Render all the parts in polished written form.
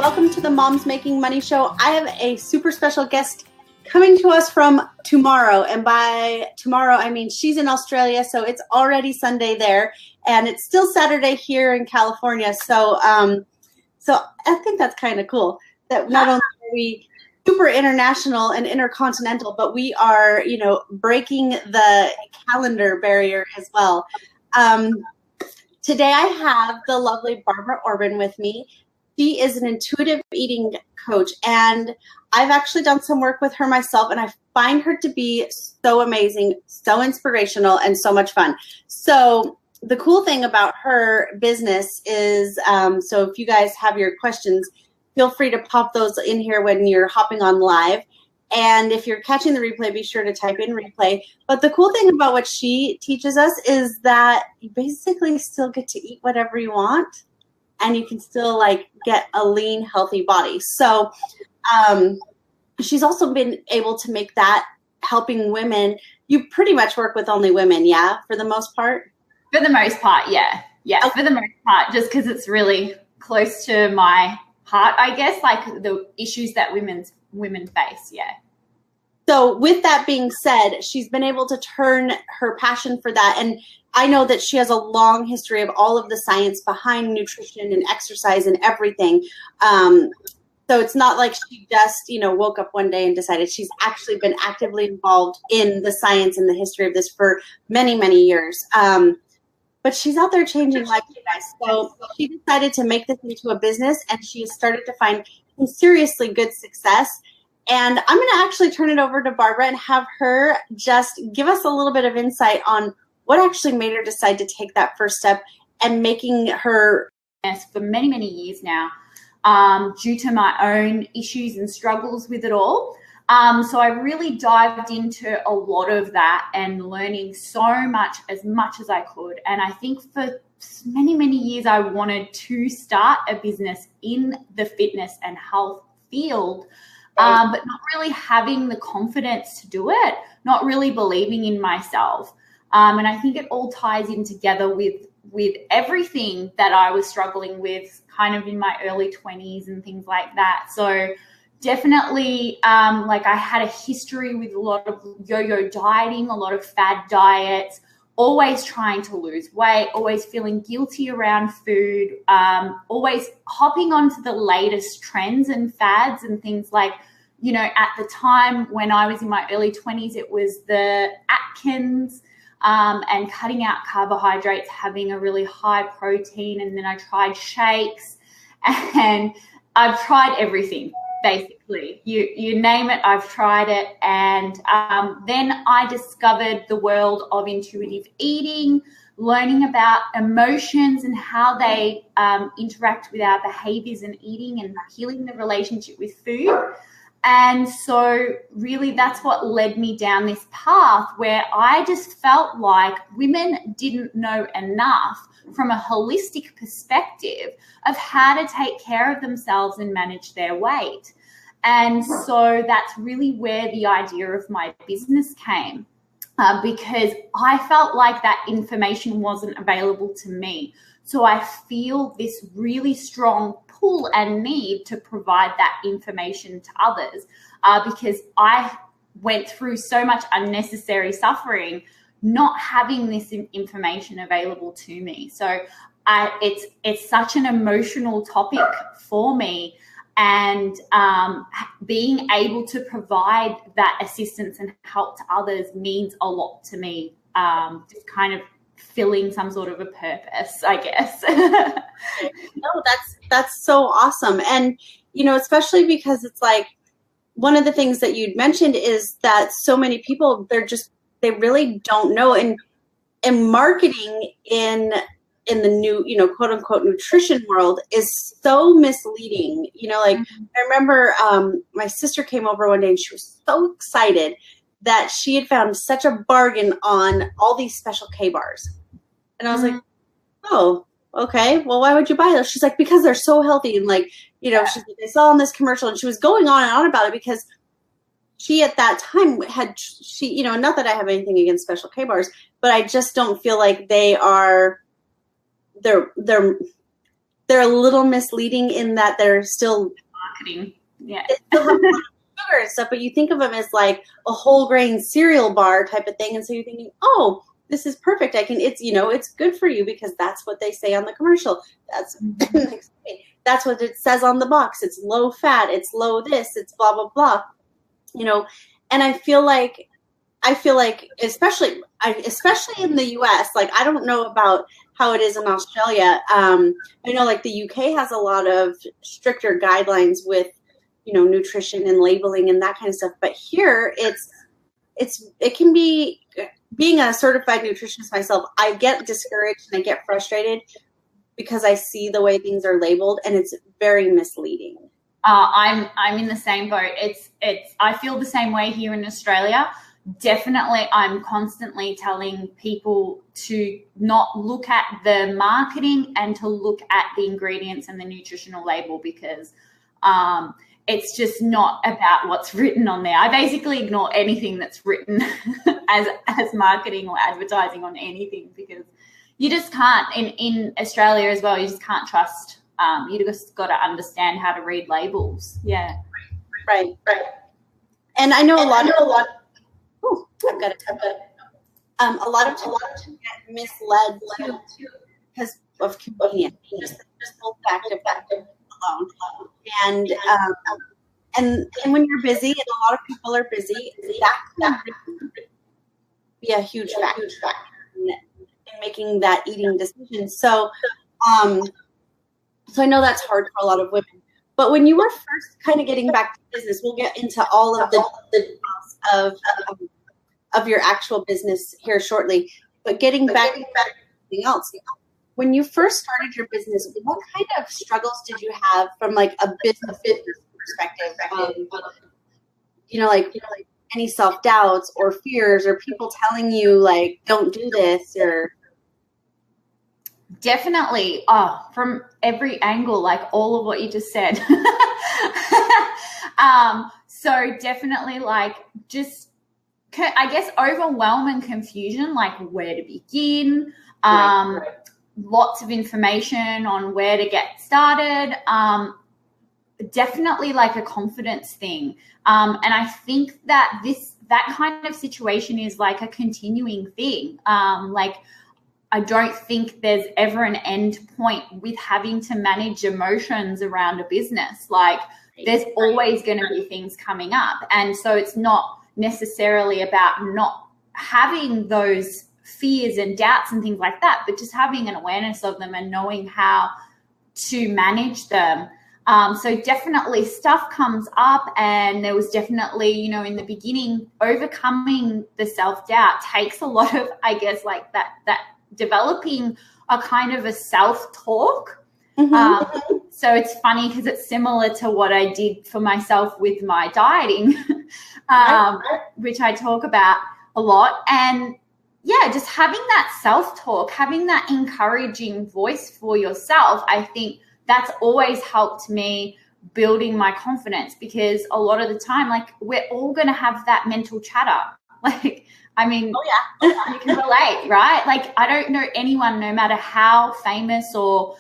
welcome to the Moms Making Money Show. I have a super special guest coming to us from tomorrow. And by tomorrow, I mean she's in Australia, so it's already Sunday there. And it's still Saturday here in California. So I think that's kind of cool that not only are we super international and intercontinental, but we are, breaking the calendar barrier as well. Today I have the lovely Barbara Orban with me. She is an intuitive eating coach, and I've actually done some work with her myself, and I find her to be so amazing, so inspirational, and so much fun. So the cool thing about her business is, so if you guys have your questions, feel free to pop those in here when you're hopping on live. And if you're catching the replay, be sure to type in replay. But the cool thing about what she teaches us is that you basically still get to eat whatever you want, and you can still get a lean, healthy body. So she's also been able to make that helping women. You pretty much work with only women, yeah, for the most part? For the most part, yeah. Yeah, okay. For the most part, just because it's really close to my heart, I guess, the issues that women face, yeah. So with that being said, she's been able to turn her passion for that. And I know that she has a long history of all of the science behind nutrition and exercise and everything. So it's not like she just, woke up one day and decided. She's actually been actively involved in the science and the history of this for many, many years. But she's out there changing lives, you guys. So she decided to make this into a business, and she has started to find some seriously good success. And I'm going to actually turn it over to Barbara and have her just give us a little bit of insight on what actually made her decide to take that first step and making her. Yes, for many, many years now, due to my own issues and struggles with it all. So I really dived into a lot of that and learning so much as I could. And I think for many, many years, I wanted to start a business in the fitness and health field, but not really having the confidence to do it, not really believing in myself. And I think it all ties in together with everything that I was struggling with kind of in my early 20s and things like that. So definitely, I had a history with a lot of yo-yo dieting, a lot of fad diets, always trying to lose weight, always feeling guilty around food, always hopping onto the latest trends and fads and things like, at the time when I was in my early 20s, it was the Atkins, and cutting out carbohydrates, having a really high protein. And then I tried shakes, and I've tried everything, basically. You name it, I've tried it. And then I discovered the world of intuitive eating, learning about emotions and how they interact with our behaviors in eating and healing the relationship with food. And so really that's what led me down this path where I just felt like women didn't know enough from a holistic perspective of how to take care of themselves and manage their weight. And so that's really where the idea of my business came, because I felt like that information wasn't available to me. So I feel this really strong pull and need to provide that information to others, because I went through so much unnecessary suffering not having this information available to me. So it's such an emotional topic for me, and being able to provide that assistance and help to others means a lot to me. Just kind of filling some sort of a purpose, I guess. No, that's so awesome. And, especially because it's one of the things that you'd mentioned is that so many people, they really don't know. And marketing in the new, quote unquote nutrition world is so misleading. I remember my sister came over one day and she was so excited that she had found such a bargain on all these special K bars. And I was like, oh, okay, well, why would you buy those? She's like, because they're so healthy. And she's like, I saw on this commercial, and she was going on and on about it because she at that time not that I have anything against special K bars, but I just don't feel like they're they're a little misleading in that they're still marketing. Yeah. They still have sugar and stuff, but you think of them as like a whole grain cereal bar type of thing. And so you're thinking, oh, this is perfect. It's good for you because that's what they say on the commercial. That's what it says on the box. It's low fat. It's low this. It's blah, blah, blah. And I feel like especially in the US, like, I don't know about how it is in Australia. I know like the UK has a lot of stricter guidelines with, nutrition and labeling and that kind of stuff. But here it can be, being a certified nutritionist myself, I get discouraged and I get frustrated because I see the way things are labeled and it's very misleading. I'm in the same boat. I feel the same way here in Australia. Definitely, I'm constantly telling people to not look at the marketing and to look at the ingredients and the nutritional label because it's just not about what's written on there. I basically ignore anything that's written as marketing or advertising on anything because you just can't, in Australia as well, you just can't trust. You just got to understand how to read labels. Yeah. Right. And I know a lot. Ooh, I've got it. A lot of people get misled too because of convenience. Just the fact of alone. And when you're busy, and a lot of people are busy, that can be a huge factor in making that eating decision. So I know that's hard for a lot of women. But when you were first kind of getting back to business, we'll get into all of the of your actual business here shortly. But getting back to something else, when you first started your business, what kind of struggles did you have from like a business perspective? Like any self-doubts or fears or people telling you like, don't do this or... Definitely. From every angle, like all of what you just said. So definitely like just, I guess, overwhelm and confusion, like where to begin, right. Lots of information on where to get started. Definitely like a confidence thing. And I think that that kind of situation is like a continuing thing. Like, I don't think there's ever an end point with having to manage emotions around a business. Like, there's always going to be things coming up. And so it's not necessarily about not having those fears and doubts and things like that, but just having an awareness of them and knowing how to manage them. So definitely stuff comes up, and there was definitely, in the beginning, overcoming the self-doubt takes a lot of, I guess, like that developing a kind of a self-talk. Mm-hmm. So it's funny because it's similar to what I did for myself with my dieting, which I talk about a lot. And yeah, just having that self-talk, having that encouraging voice for yourself, I think that's always helped me building my confidence, because a lot of the time, like, we're all going to have that mental chatter. Like, I mean, you can relate, right? Like, I don't know anyone, no matter how famous or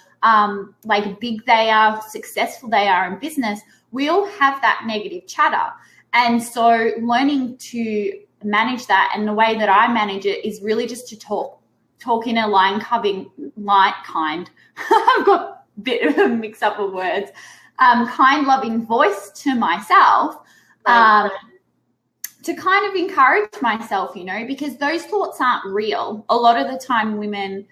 like big they are, successful they are in business, we all have that negative chatter. And so learning to manage that, and the way that I manage it is really just to talk in a kind. I've got a bit of a mix up of words. Kind, loving voice to myself. To kind of encourage myself, because those thoughts aren't real. A lot of the time women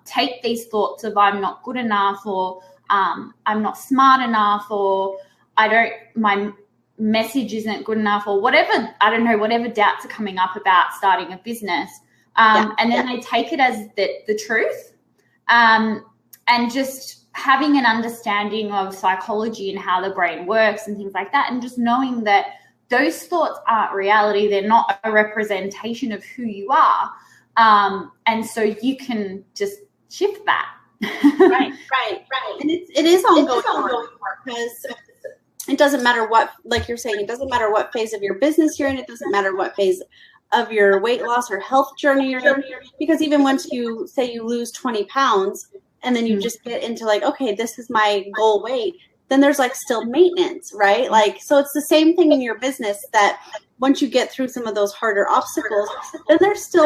take these thoughts of I'm not good enough, or I'm not smart enough, or my message isn't good enough, or whatever, I don't know, whatever doubts are coming up about starting a business. And then they take it as the truth. And just having an understanding of psychology and how the brain works and things like that, and just knowing that those thoughts aren't reality. They're not a representation of who you are. And so you can just shift that. Right. And it is ongoing work, because it doesn't matter what, like you're saying, it doesn't matter what phase of your business you're in. It doesn't matter what phase of your weight loss or health journey you're in, because even once you say you lose 20 pounds, and then you just get into like, okay, this is my goal weight, then there's like still maintenance, right? Like, so it's the same thing in your business, that once you get through some of those harder obstacles, then there's still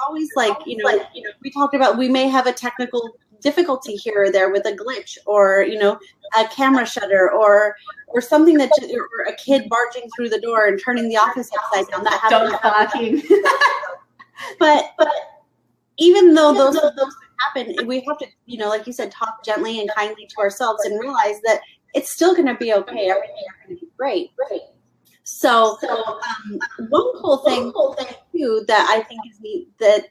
always like, you know, we talked about, we may have a technical difficulty here or there with a glitch, or, you know, a camera shutter, or something that, or a kid barging through the door and turning the office upside down. That happens. But even though those happen, we have to, you know, like you said, talk gently and kindly to ourselves and realize that it's still going to be okay. Everything's going to be great. So one cool thing too that I think is neat that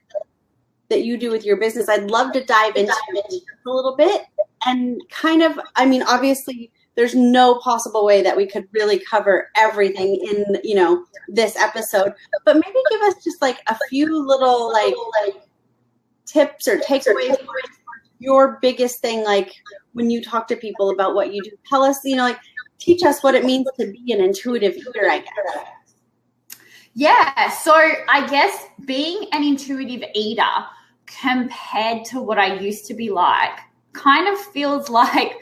you do with your business, I'd love to dive into a little bit, and kind of, I mean, obviously there's no possible way that we could really cover everything in, you know, this episode, but maybe give us just like a few little like tips or takeaways. Your biggest thing, like when you talk to people about what you do, tell us, you know, like teach us what it means to be an intuitive eater, I guess. Yeah, so I guess being an intuitive eater compared to what I used to be like kind of feels like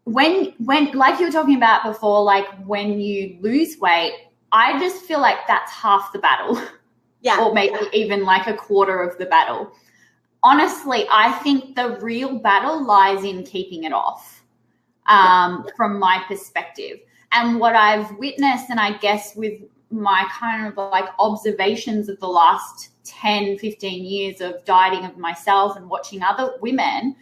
when like you were talking about before, like when you lose weight, I just feel like that's half the battle. Yeah. Or maybe even like a quarter of the battle. Honestly, I think the real battle lies in keeping it off, from my perspective. And what I've witnessed, and I guess with my kind of like observations of the last 10, 15 years of dieting of myself and watching other women,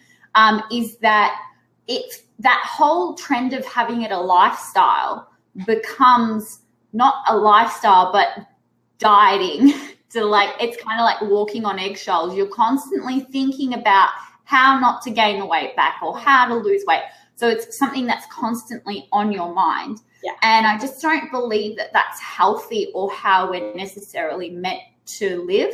is that it's that whole trend of having it a lifestyle becomes not a lifestyle, but dieting. So like, it's kind of like walking on eggshells. You're constantly thinking about how not to gain the weight back or how to lose weight. So it's something that's constantly on your mind. Yeah. And I just don't believe that that's healthy or how we're necessarily meant to live.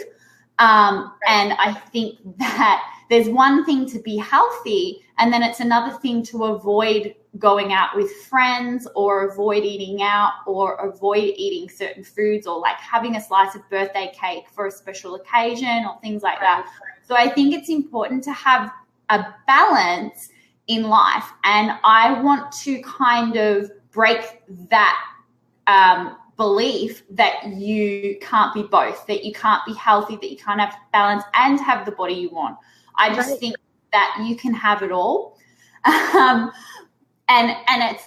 And I think that there's one thing to be healthy, and then it's another thing to avoid going out with friends, or avoid eating out, or avoid eating certain foods, or like having a slice of birthday cake for a special occasion or things like that. So I think it's important to have a balance in life. And I want to kind of break that belief that you can't be both, that you can't be healthy, that you can't have balance and have the body you want. I just think that you can have it all. And it's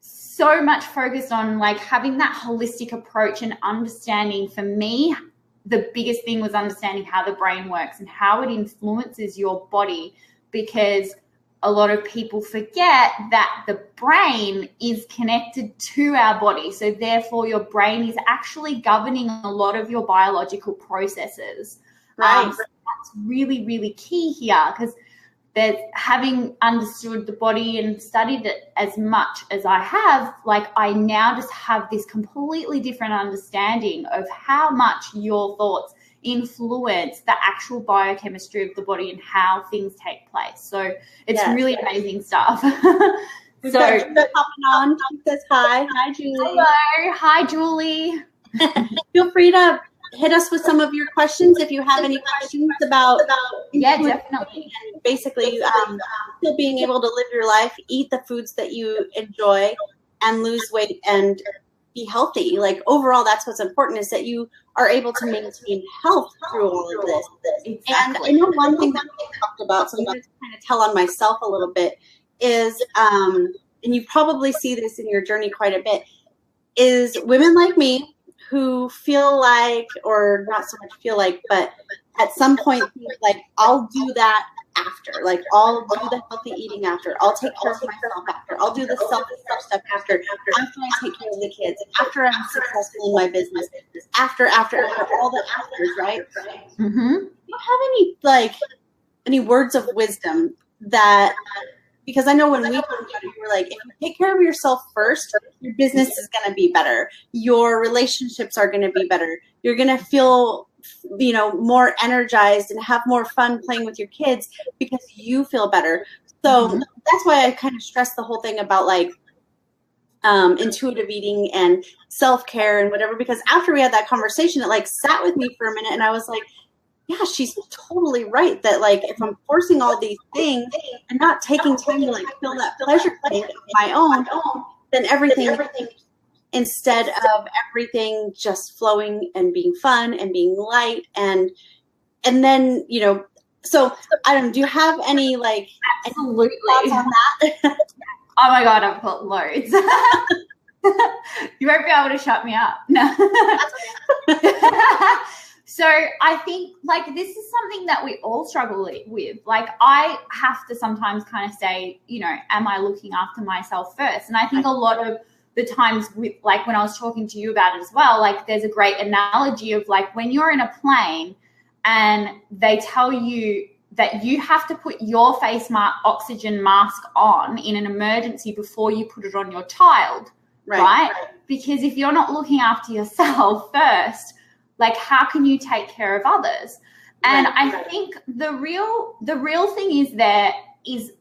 so much focused on like having that holistic approach and understanding. For me, the biggest thing was understanding how the brain works and how it influences your body, because a lot of people forget that the brain is connected to our body. So therefore your brain is actually governing a lot of your biological processes. Right. So that's really, really key here, because there's, having understood the body and studied it as much as I have, like I now just have this completely different understanding of how much your thoughts influence the actual biochemistry of the body and how things take place. So it's really amazing stuff. So hopping on, she says hi. Hi, Julie. Hello. Hi, Julie. Feel free to hit us with some of your questions if you have any questions about definitely. And basically still being able to live your life, eat the foods that you enjoy, and lose weight and be healthy. Like overall, that's what's important, is that you are able to maintain health through all of this. Exactly. And I know one thing that we talked about, so I'm going to kind of tell on myself a little bit, is, and you probably see this in your journey quite a bit, is women like me who feel like, or not so much feel like, but at some point think like, I'll do that after. Like, I'll do the healthy eating after. I'll take care of myself after. I'll do the self-care stuff after I take care of the kids, after I'm successful in my business, after all the afters, right? Mm-hmm. Do you have any words of wisdom that, because I know when we talked about it, you were like, if you take care of yourself first, your business is going to be better. Your relationships are going to be better. You're going to feel, more energized and have more fun playing with your kids because you feel better. So that's why I kind of stress the whole thing about like intuitive eating and self-care and whatever, because after we had that conversation, it like sat with me for a minute and I was like, yeah, she's totally right that like if I'm forcing all these things and not taking time to like fill that pleasure tank of my own, then everything, instead of everything just flowing and being fun and being light and then, you know, so I don't know, do you have any like Absolutely. thoughts on that? Oh my God, I've got loads. You won't be able to shut me up. No. So I think like this is something that we all struggle with. Like I have to sometimes kind of say, you know, am I looking after myself first? And I think a lot of the times with like when I was talking to you about it as well, like there's a great analogy of like when you're in a plane and they tell you that you have to put your oxygen mask on in an emergency before you put it on your child, right? Because if you're not looking after yourself first, like how can you take care of others? And I think the real thing is there is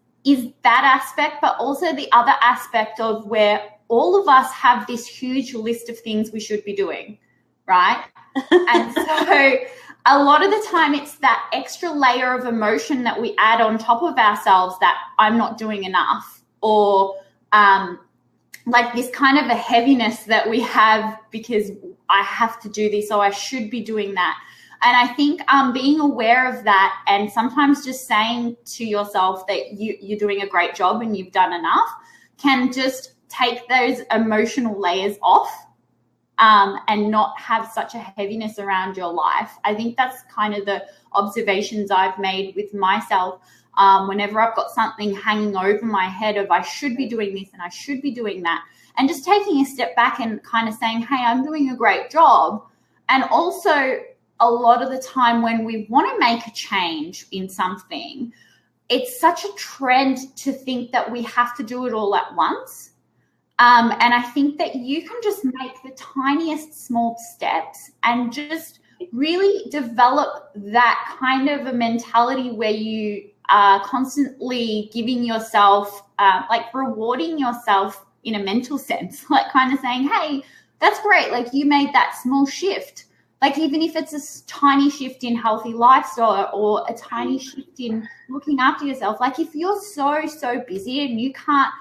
that aspect, but also the other aspect of where all of us have this huge list of things we should be doing, right? And so a lot of the time it's that extra layer of emotion that we add on top of ourselves that I'm not doing enough, or like this kind of a heaviness that we have because I have to do this or I should be doing that. And I think being aware of that and sometimes just saying to yourself that you're doing a great job and you've done enough can just take those emotional layers off and not have such a heaviness around your life. I think that's kind of the observations I've made with myself. Whenever I've got something hanging over my head of I should be doing this and I should be doing that, and just taking a step back and kind of saying, hey, I'm doing a great job. And also a lot of the time when we want to make a change in something, it's such a trend to think that we have to do it all at once. And I think that you can just make the tiniest small steps and just really develop that kind of a mentality where you are constantly giving yourself, like rewarding yourself in a mental sense, like kind of saying, hey, that's great. Like you made that small shift. Like even if it's a tiny shift in healthy lifestyle or a tiny shift in looking after yourself, like if you're so busy and you can't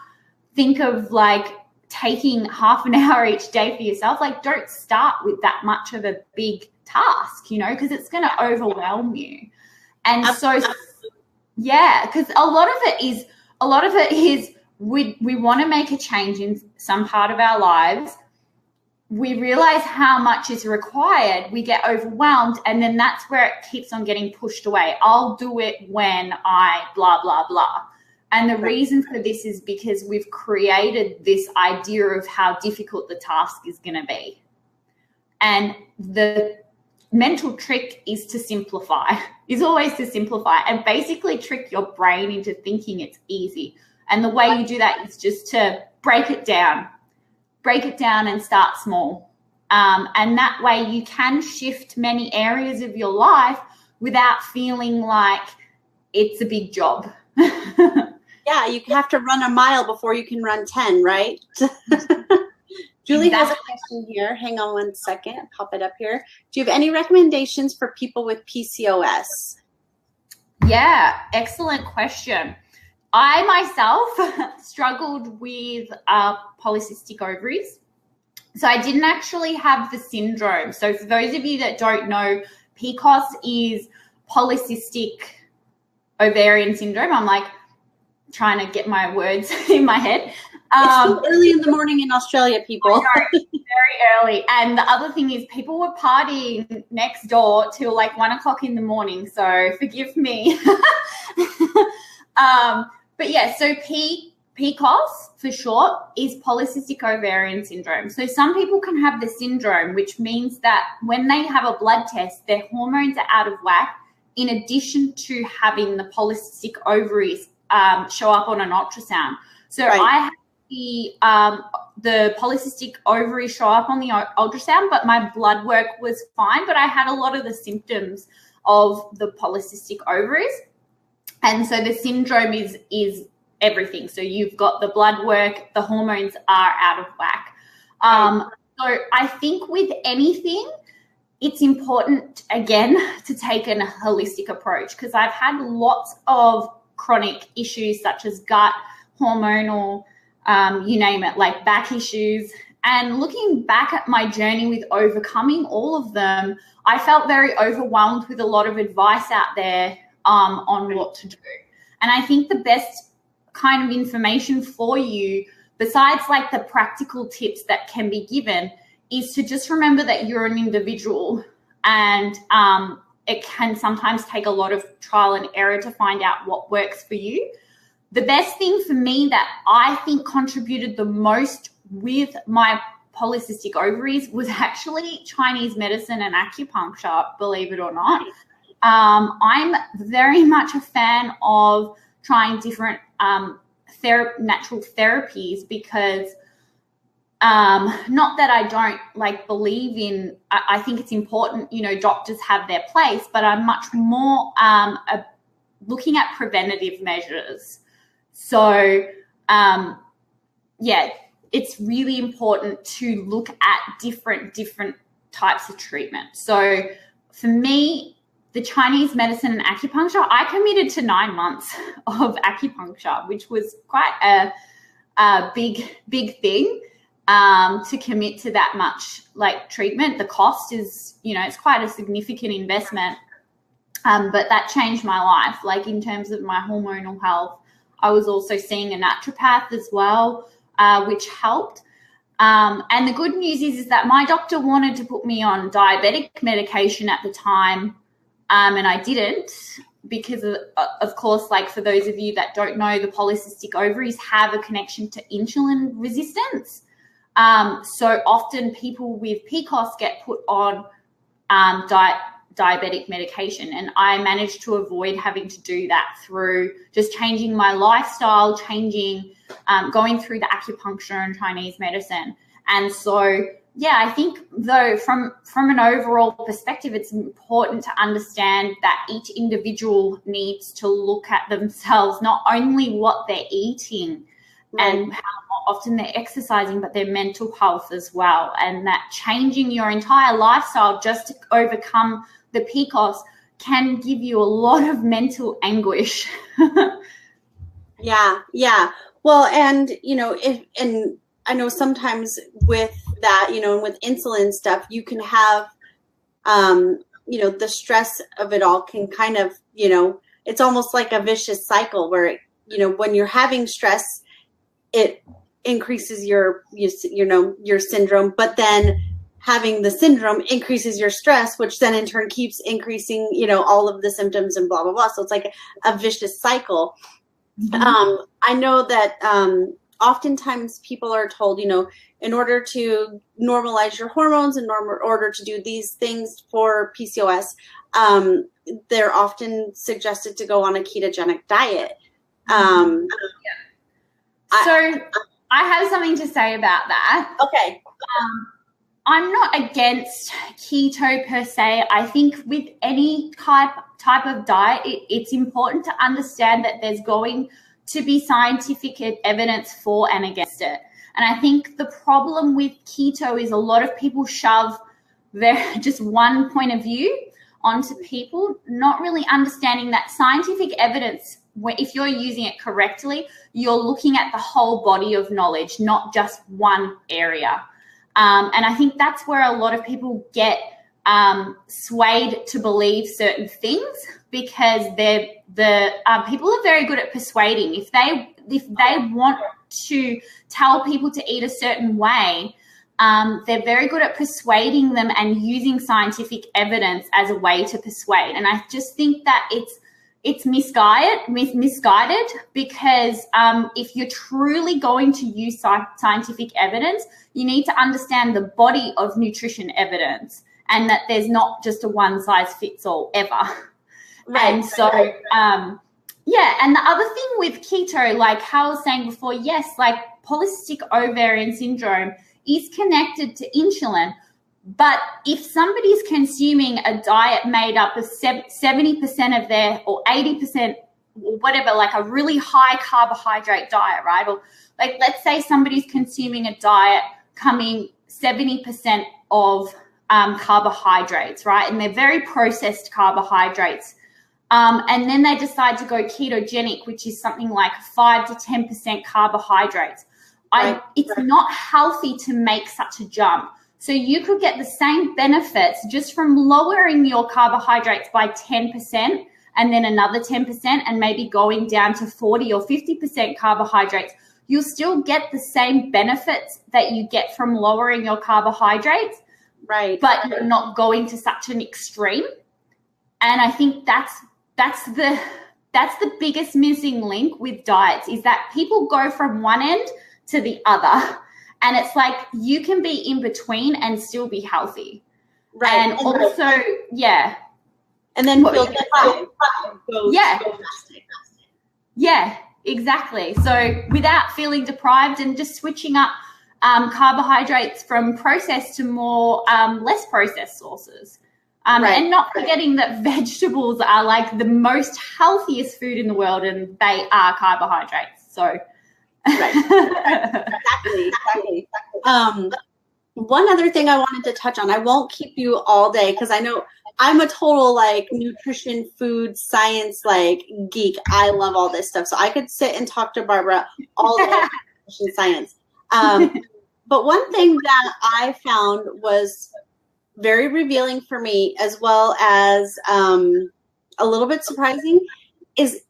think of like taking half an hour each day for yourself, like don't start with that much of a big task, you know, because it's going to overwhelm you. And so, yeah, because a lot of it is we want to make a change in some part of our lives. We realize how much is required. We get overwhelmed, and then that's where it keeps on getting pushed away. I'll do it when I blah, blah, blah. And the reason for this is because we've created this idea of how difficult the task is going to be. And the mental trick is to simplify, is always to simplify and basically trick your brain into thinking it's easy. And the way you do that is just to break it down and start small. And that way you can shift many areas of your life without feeling like it's a big job. Yeah, you have to run a mile before you can run 10, right? Julie has a question here. Hang on one second. I'll pop it up here. Do you have any recommendations for people with PCOS? Yeah, excellent question. I myself struggled with polycystic ovaries. So I didn't actually have the syndrome. So for those of you that don't know, PCOS is polycystic ovarian syndrome. I'm like trying to get my words in my head. It's still early in the morning in Australia, people. I know, very early. And the other thing is people were partying next door till like 1 o'clock in the morning. So forgive me. But yeah, so PCOS for short is polycystic ovarian syndrome. So some people can have the syndrome, which means that when they have a blood test, their hormones are out of whack, in addition to having the polycystic ovaries show up on an ultrasound. So I had the polycystic ovary show up on the ultrasound, but my blood work was fine, but I had a lot of the symptoms of the polycystic ovaries. And so the syndrome is everything. So you've got the blood work, the hormones are out of whack. So I think with anything, it's important, again, to take a holistic approach, because I've had lots of chronic issues such as gut, hormonal, you name it, like back issues. And looking back at my journey with overcoming all of them, I felt very overwhelmed with a lot of advice out there on what to do. And I think the best kind of information for you, besides like the practical tips that can be given, is to just remember that you're an individual, and it can sometimes take a lot of trial and error to find out what works for you. The best thing for me that I think contributed the most with my polycystic ovaries was actually Chinese medicine and acupuncture, believe it or not. I'm very much a fan of trying different natural therapies, because not that I don't believe in, I think it's important, doctors have their place, but I'm much more looking at preventative measures. So, it's really important to look at different types of treatment. So for me, the Chinese medicine and acupuncture, I committed to 9 months of acupuncture, which was quite a big thing. To commit to that much treatment. The cost is, it's quite a significant investment. But that changed my life, in terms of my hormonal health. I was also seeing a naturopath as well, which helped. And the good news is that my doctor wanted to put me on diabetic medication at the time, and I didn't, because of course, for those of you that don't know, the polycystic ovaries have a connection to insulin resistance. So often people with PCOS get put on diabetic medication, and I managed to avoid having to do that through just changing my lifestyle, going through the acupuncture and Chinese medicine. And so, I think though from an overall perspective, it's important to understand that each individual needs to look at themselves, not only what they're eating, right, and how often they're exercising, but their mental health as well. And that changing your entire lifestyle just to overcome the PCOS can give you a lot of mental anguish. Yeah. Well, and, I know sometimes with that, and with insulin stuff, you can have, the stress of it all can kind of, it's almost like a vicious cycle where, when you're having stress, it increases your syndrome, but then having the syndrome increases your stress, which then in turn keeps increasing, all of the symptoms and blah, blah, blah. So it's like a vicious cycle. Mm-hmm. I know that oftentimes people are told, in order to normalize your hormones, in order to do these things for PCOS, they're often suggested to go on a ketogenic diet. So I have something to say about that. Okay. I'm not against keto per se. I think with any type of diet, it's important to understand that there's going to be scientific evidence for and against it. And I think the problem with keto is a lot of people shove just one point of view onto people, not really understanding that scientific evidence, if you're using it correctly, you're looking at the whole body of knowledge, not just one area. And I think that's where a lot of people get swayed to believe certain things, because people are very good at persuading. If they want to tell people to eat a certain way, they're very good at persuading them and using scientific evidence as a way to persuade. And I just think that it's misguided, because if you're truly going to use scientific evidence, you need to understand the body of nutrition evidence, and that there's not just a one size fits all ever. Right. And so, and the other thing with keto, like how I was saying before, yes, polycystic ovarian syndrome is connected to insulin. But if somebody's consuming a diet made up of 70% of their, or 80%, or whatever, a really high carbohydrate diet, right? Or let's say somebody's consuming a diet coming 70% of carbohydrates, right? And they're very processed carbohydrates. And then they decide to go ketogenic, which is something like 5 to 10% carbohydrates. It's not healthy to make such a jump. So you could get the same benefits just from lowering your carbohydrates by 10% and then another 10% and maybe going down to 40 or 50% carbohydrates. You'll still get the same benefits that you get from lowering your carbohydrates, right? But you're not going to such an extreme. And I think that's the biggest missing link with diets, is that people go from one end to the other, and it's like you can be in between and still be healthy, right? And also, and then feel deprived. Yeah, exactly. So without feeling deprived, and just switching up carbohydrates from processed to more less processed sources. And not forgetting that vegetables are like the most healthiest food in the world, and they are carbohydrates. So, exactly. One other thing I wanted to touch on, I won't keep you all day because I know I'm a total like nutrition, food, science like geek. I love all this stuff. So I could sit and talk to Barbara all day about nutrition science. But one thing that I found was very revealing for me, as well as a little bit surprising, is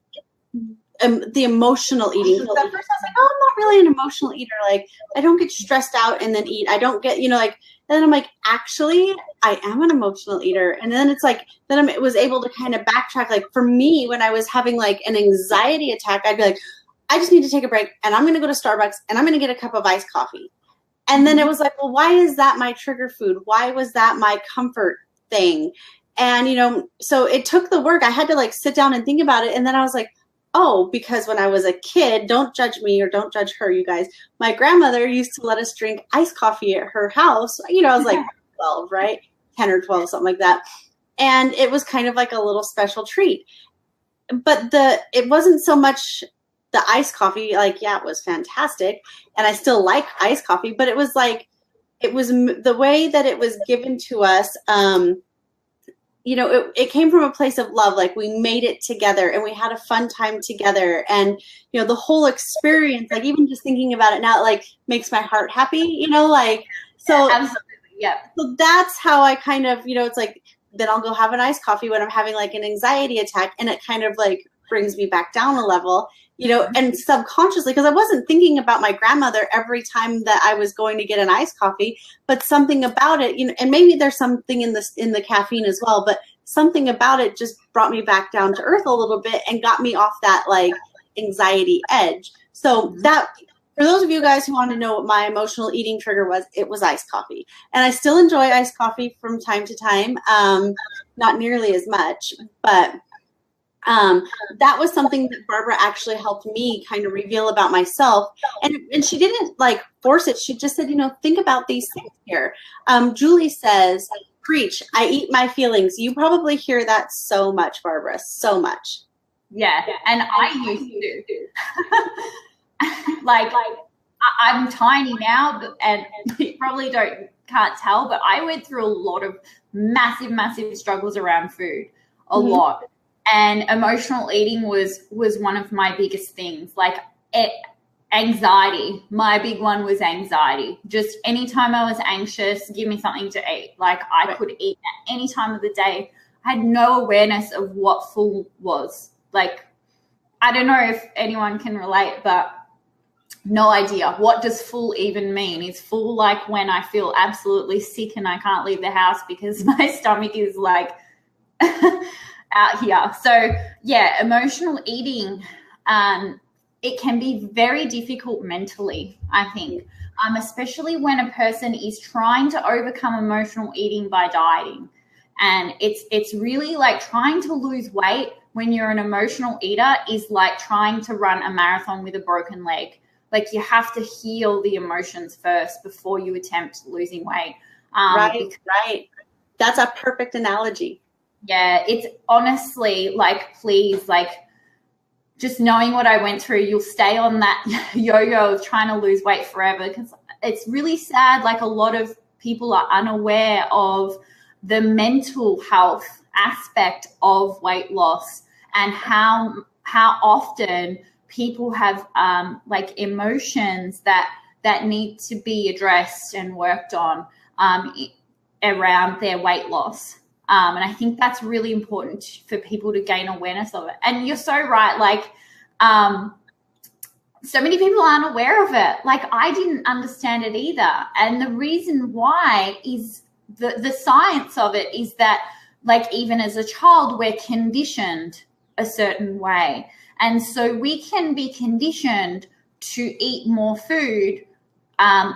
the emotional eating. Because at first I was like, oh, I'm not really an emotional eater. Like, I don't get stressed out and then eat. I don't get, and then I'm like, actually, I am an emotional eater. And then it's like, then I was able to kind of backtrack. Like, for me, when I was having like an anxiety attack, I'd be like, I just need to take a break, and I'm going to go to Starbucks and I'm going to get a cup of iced coffee. And then it was like, well, why is that my trigger food? Why was that my comfort thing? And, so it took the work. I had to like sit down and think about it. And then I was like, oh, because when I was a kid, don't judge me or don't judge her, you guys. My grandmother used to let us drink iced coffee at her house. I was like 12, right? 10 or 12, something like that. And it was kind of like a little special treat. But it wasn't so much the iced coffee, like, yeah, it was fantastic. And I still like iced coffee, but it was like, it was the way that it was given to us. It came from a place of love. Like, we made it together and we had a fun time together. And, the whole experience, like, even just thinking about it now, like, makes my heart happy, so. Absolutely. Yeah. So that's how I kind of, it's like, then I'll go have an iced coffee when I'm having like an anxiety attack, and it kind of like brings me back down a level, and subconsciously, because I wasn't thinking about my grandmother every time that I was going to get an iced coffee, but something about it, and maybe there's something in the caffeine as well, but something about it just brought me back down to earth a little bit and got me off that like anxiety edge. So that, for those of you guys who want to know what my emotional eating trigger was, it was iced coffee. And I still enjoy iced coffee from time to time, not nearly as much, but that was something that Barbara actually helped me kind of reveal about myself. And she didn't like force it. She just said, think about these things here. Julie says, preach, I eat my feelings. You probably hear that so much, Barbara, so much. Yeah. And I used to. like I'm tiny now, and you probably can't tell, but I went through a lot of massive struggles around food, a lot. And emotional eating was one of my biggest things. Like anxiety. My big one was anxiety. Just anytime I was anxious, give me something to eat. Like I could eat at any time of the day. I had no awareness of what full was. Like, I don't know if anyone can relate, but no idea. What does full even mean? Is full like when I feel absolutely sick and I can't leave the house because my stomach is like out here. So yeah, emotional eating, it can be very difficult mentally, I think, especially when a person is trying to overcome emotional eating by dieting. And it's really like trying to lose weight when you're an emotional eater is like trying to run a marathon with a broken leg. Like you have to heal the emotions first before you attempt losing weight. Right. That's a perfect analogy. Yeah, it's honestly like, please, like just knowing what I went through, you'll stay on that yo-yo of trying to lose weight forever, because it's really sad. Like a lot of people are unaware of the mental health aspect of weight loss and how often people have like emotions that need to be addressed and worked on around their weight loss. And I think that's really important for people to gain awareness of it. And you're so right. Like, so many people aren't aware of it. Like, I didn't understand it either. And the reason why is the science of it is that, like, even as a child, we're conditioned a certain way. And so we can be conditioned to eat more food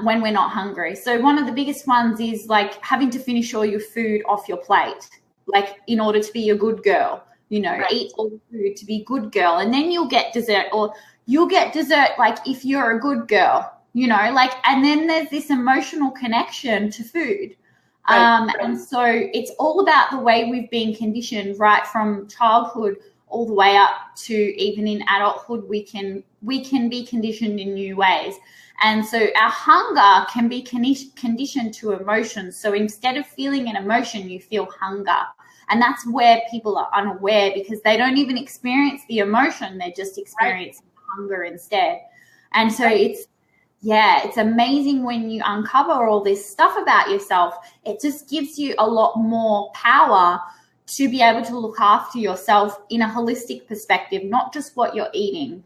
when we're not hungry. So one of the biggest ones is like having to finish all your food off your plate, like in order to be a good girl, right. Eat all the food to be good girl. And then you'll get dessert, or you'll get dessert like if you're a good girl, like, and then there's this emotional connection to food. Right. And so it's all about the way we've been conditioned right from childhood all the way up to even in adulthood. We can be conditioned in new ways. And so our hunger can be conditioned to emotions. So instead of feeling an emotion, you feel hunger. And that's where people are unaware, because they don't even experience the emotion. They're just experiencing hunger instead. And so it's amazing when you uncover all this stuff about yourself. It just gives you a lot more power to be able to look after yourself in a holistic perspective, not just what you're eating.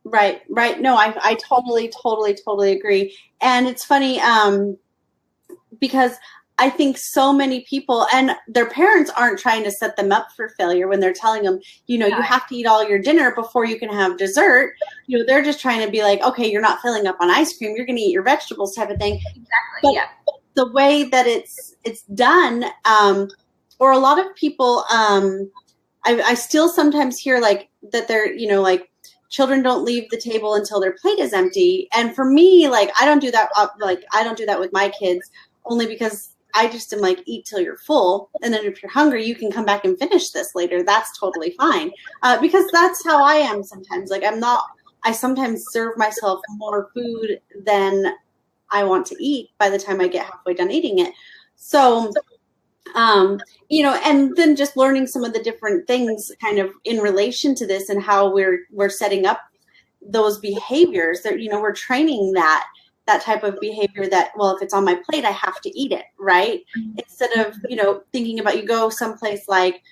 Right. No, I totally agree. And it's funny because I think so many people and their parents aren't trying to set them up for failure when they're telling them, you have to eat all your dinner before you can have dessert. They're just trying to be like, okay, you're not filling up on ice cream, you're going to eat your vegetables type of thing. Exactly. But the way that it's done, or a lot of people, I still sometimes hear like that they're, like, children don't leave the table until their plate is empty. And for me, like, I don't do that. I don't do that with my kids, only because I just am like, eat till you're full. And then if you're hungry, you can come back and finish this later. That's totally fine. Because that's how I am sometimes. Like, I sometimes serve myself more food than I want to eat by the time I get halfway done eating it. So, and then just learning some of the different things kind of in relation to this and how we're setting up those behaviors that, we're training that type of behavior that, well, if it's on my plate, I have to eat it, right? Instead of, thinking about, you go someplace like,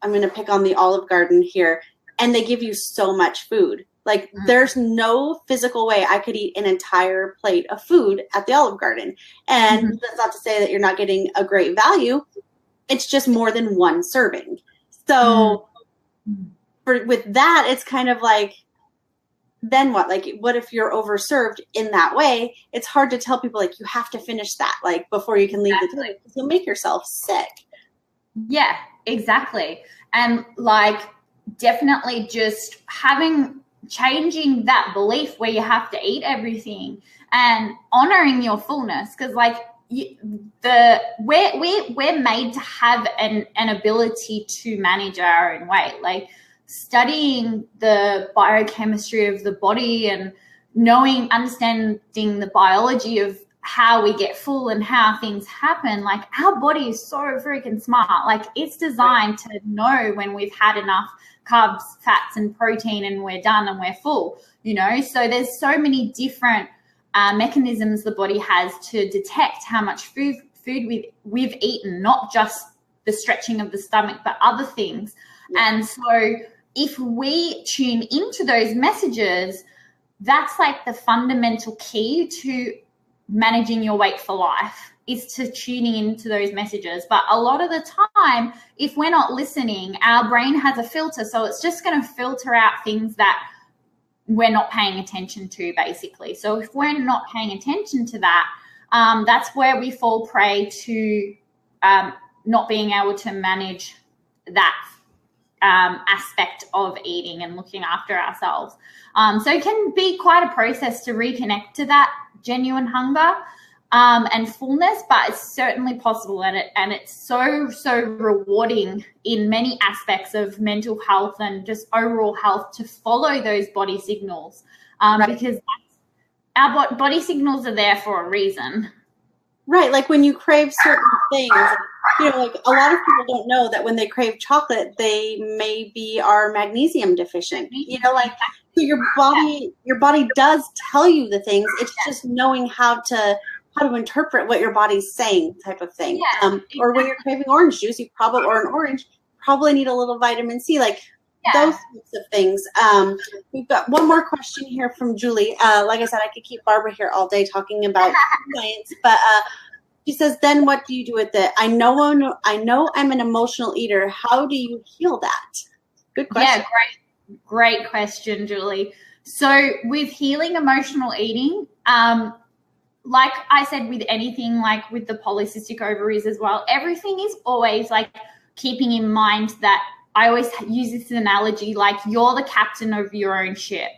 I'm going to pick on the Olive Garden here, and they give you so much food. Like, there's no physical way I could eat an entire plate of food at the Olive Garden. And that's not to say that you're not getting a great value. It's just more than one serving. So with that, it's kind of like, then what? Like, what if you're overserved in that way? It's hard to tell people, like, you have to finish that, like, before you can leave the table, because you'll make yourself sick. Yeah, exactly. And like, definitely just changing that belief where you have to eat everything and honoring your fullness, because like we're made to have an ability to manage our own weight. Like, studying the biochemistry of the body and understanding the biology of how we get full and how things happen. Like, our body is so freaking smart. Like, it's designed to know when we've had enough carbs, fats, and protein, and we're done and we're full, So there's so many different mechanisms the body has to detect how much food we've eaten, not just the stretching of the stomach, but other things. Yeah. And so if we tune into those messages, that's like the fundamental key to managing your weight for life, is to tuning into those messages. But a lot of the time, if we're not listening, our brain has a filter. So it's just going to filter out things that we're not paying attention to, basically. So if we're not paying attention to that, that's where we fall prey to not being able to manage that aspect of eating and looking after ourselves. So it can be quite a process to reconnect to that genuine hunger and fullness, but it's certainly possible, and it's so rewarding in many aspects of mental health and just overall health to follow those body signals, because our body signals are there for a reason. Right, like when you crave certain things, you know, like a lot of people don't know that when they crave chocolate, they maybe are magnesium deficient. You know, like so your body does tell you the things. It's just knowing how to interpret what your body's saying, type of thing. Or when you're craving orange juice, or an orange, probably need a little vitamin C. Like those types of things. We've got one more question here from Julie. Like I said, I could keep Barbara here all day talking about science, but she says, then what do you do with it? I know I'm an emotional eater. How do you heal that? Good question. Yeah, great question, Julie. So with healing emotional eating, like I said, with anything, like with the polycystic ovaries as well, everything is always like keeping in mind that I always use this analogy, like you're the captain of your own ship.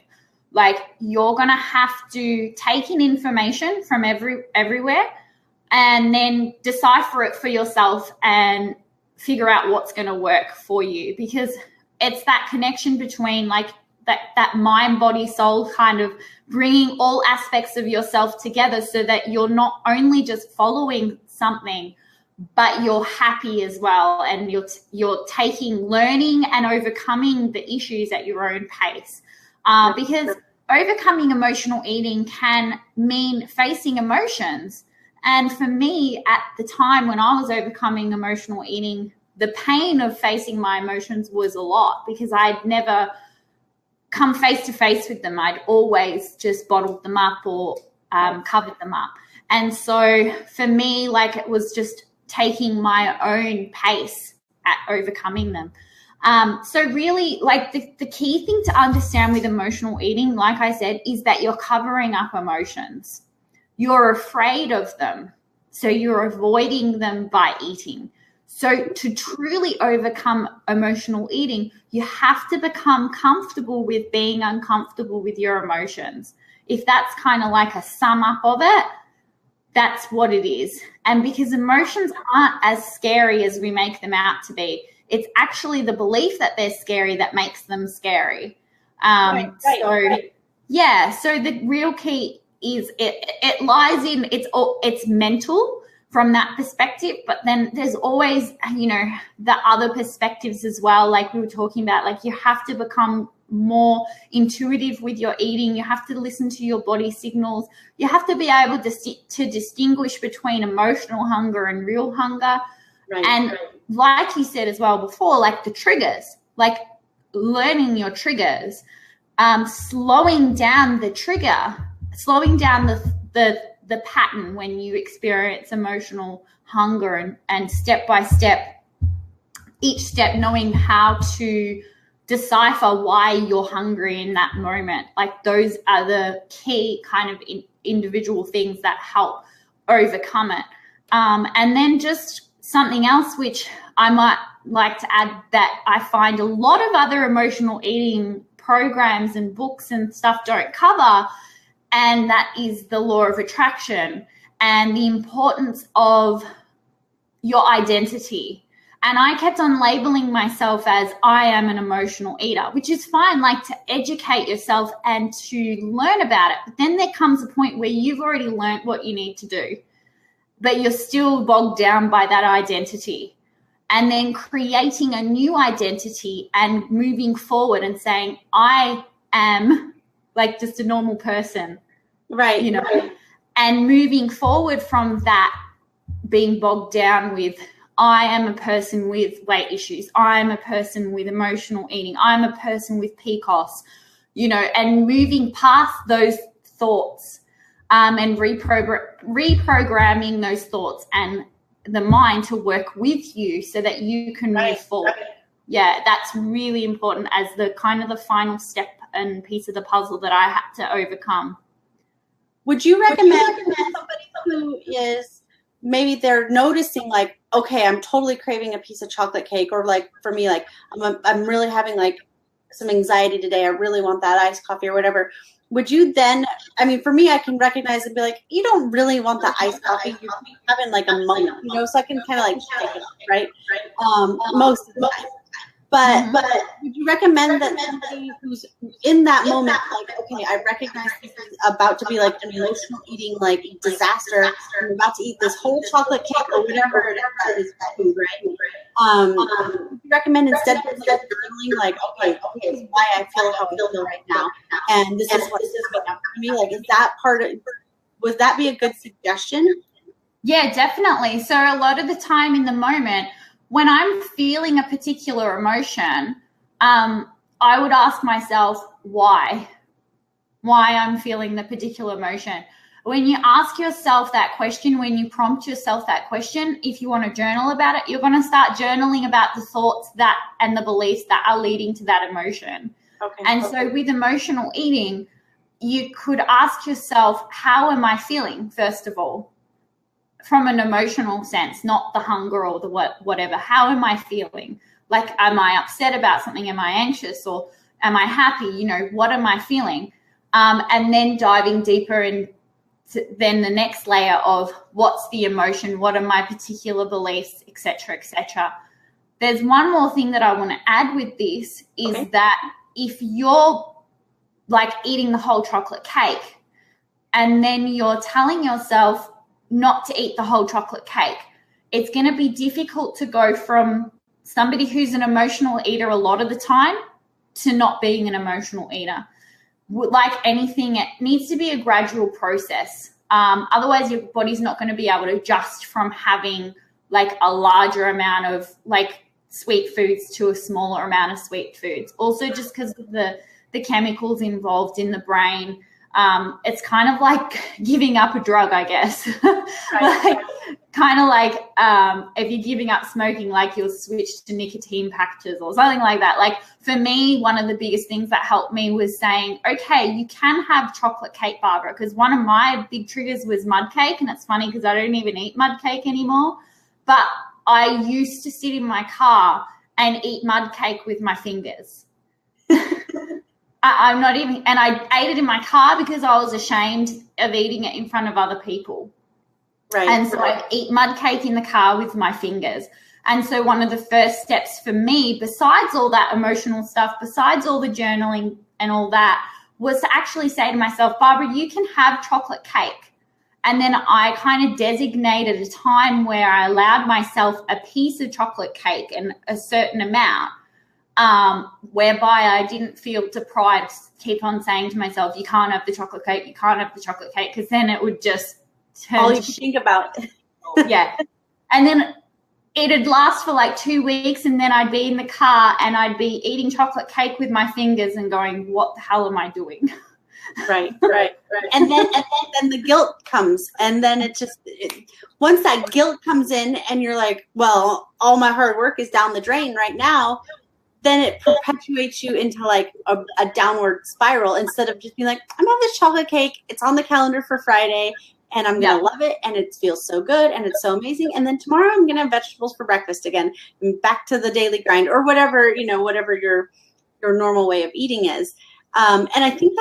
Like you're going to have to take in information from everywhere and then decipher it for yourself and figure out what's going to work for you, because it's that connection between like that mind, body, soul, kind of bringing all aspects of yourself together so that you're not only just following something, but you're happy as well, and you're learning and overcoming the issues at your own pace. Because overcoming emotional eating can mean facing emotions. And for me, at the time when I was overcoming emotional eating, the pain of facing my emotions was a lot, because I'd never come face to face with them. I'd always just bottled them up or covered them up. And so for me, like it was just taking my own pace at overcoming them. So really, like the key thing to understand with emotional eating, like I said, is that you're covering up emotions. You're afraid of them, so you're avoiding them by eating. So to truly overcome emotional eating, you have to become comfortable with being uncomfortable with your emotions. If that's kind of like a sum up of it, that's what it is. And because emotions aren't as scary as we make them out to be, it's actually the belief that they're scary that makes them scary. Yeah, so the real key is it lies in it's mental from that perspective, but then there's always, you know, the other perspectives as well, like we were talking about. Like you have to become more intuitive with your eating. You have to listen to your body signals. You have to be able to distinguish between emotional hunger and real hunger. Like you said as well before, like the triggers, like learning your triggers, slowing down the trigger, slowing down the pattern when you experience emotional hunger, and step by step, each step knowing how to decipher why you're hungry in that moment. Like those are the key kind of individual things that help overcome it. And then just something else which I might like to add that I find a lot of other emotional eating programs and books and stuff don't cover, and that is the law of attraction and the importance of your identity. And I kept on labeling myself as I am an emotional eater, which is fine, like to educate yourself and to learn about it. But then there comes a point where you've already learned what you need to do, but you're still bogged down by that identity. And then creating a new identity and moving forward and saying, I am like just a normal person. Right. You know, and moving forward from that, being bogged down with, I am a person with weight issues. I'm a person with emotional eating. I'm a person with PCOS, you know, and moving past those thoughts and reprogramming those thoughts and the mind to work with you so that you can move forward. Yeah, that's really important as the kind of the final step and piece of the puzzle that I had to overcome. Would you recommend somebody who is maybe they're noticing like, okay, I'm totally craving a piece of chocolate cake, or like for me, like I'm really having like some anxiety today. I really want that iced coffee or whatever. Would you then, I mean, for me, I can recognize and be like, you don't really want the iced coffee. You're having like a moment, you know, so I can kind of like shake it up, right? Most of the time. But would you recommend that somebody who's in that moment, like, okay, I recognize this is about to be like an emotional eating like disaster. I'm about to eat this whole chocolate cake or whatever it is food, right? Would you recommend instead of like journaling, like, okay, this is why I feel how I feel right now, and this is what's coming up for me. Like, is that part of? Would that be a good suggestion? Yeah, definitely. So a lot of the time in the moment, when I'm feeling a particular emotion, I would ask myself why I'm feeling the particular emotion. When you ask yourself that question, when you prompt yourself that question, if you want to journal about it, you're going to start journaling about the thoughts that and the beliefs that are leading to that emotion. Okay. And so with emotional eating, you could ask yourself, how am I feeling, first of all? From an emotional sense, not the hunger or the whatever. How am I feeling? Like, am I upset about something? Am I anxious, or am I happy? You know, what am I feeling? And then diving deeper into then the next layer of what's the emotion? What are my particular beliefs, et cetera, et cetera. There's one more thing that I want to add with this is that if you're like eating the whole chocolate cake and then you're telling yourself not to eat the whole chocolate cake, it's going to be difficult to go from somebody who's an emotional eater a lot of the time to not being an emotional eater. Like anything, it needs to be a gradual process. Otherwise, your body's not going to be able to adjust from having like a larger amount of like sweet foods to a smaller amount of sweet foods. Also, just because of the chemicals involved in the brain, it's kind of like giving up a drug, I guess. Like, kind of like if you're giving up smoking, like you'll switch to nicotine patches or something like that. Like for me, one of the biggest things that helped me was saying, okay, you can have chocolate cake, Barbara, because one of my big triggers was mud cake. And it's funny because I don't even eat mud cake anymore. But I used to sit in my car and eat mud cake with my fingers. I'm not even, and I ate it in my car because I was ashamed of eating it in front of other people. Right. And so I eat mud cake in the car with my fingers. And so one of the first steps for me, besides all that emotional stuff, besides all the journaling and all that, was to actually say to myself, Barbara, you can have chocolate cake. And then I kind of designated a time where I allowed myself a piece of chocolate cake and a certain amount. Whereby I didn't feel deprived, keep on saying to myself, you can't have the chocolate cake, you can't have the chocolate cake, because then it would just turn all you think about. Yeah. And then it'd last for like 2 weeks, and then I'd be in the car and I'd be eating chocolate cake with my fingers and going, what the hell am I doing? Right. And then the guilt comes, and then once that guilt comes in and you're like, well, all my hard work is down the drain right now, then it perpetuates you into like a downward spiral instead of just being like, I'm having this chocolate cake. It's on the calendar for Friday and I'm going to love it. And it feels so good. And it's so amazing. And then tomorrow I'm going to have vegetables for breakfast again, and back to the daily grind or whatever, whatever your normal way of eating is. And I think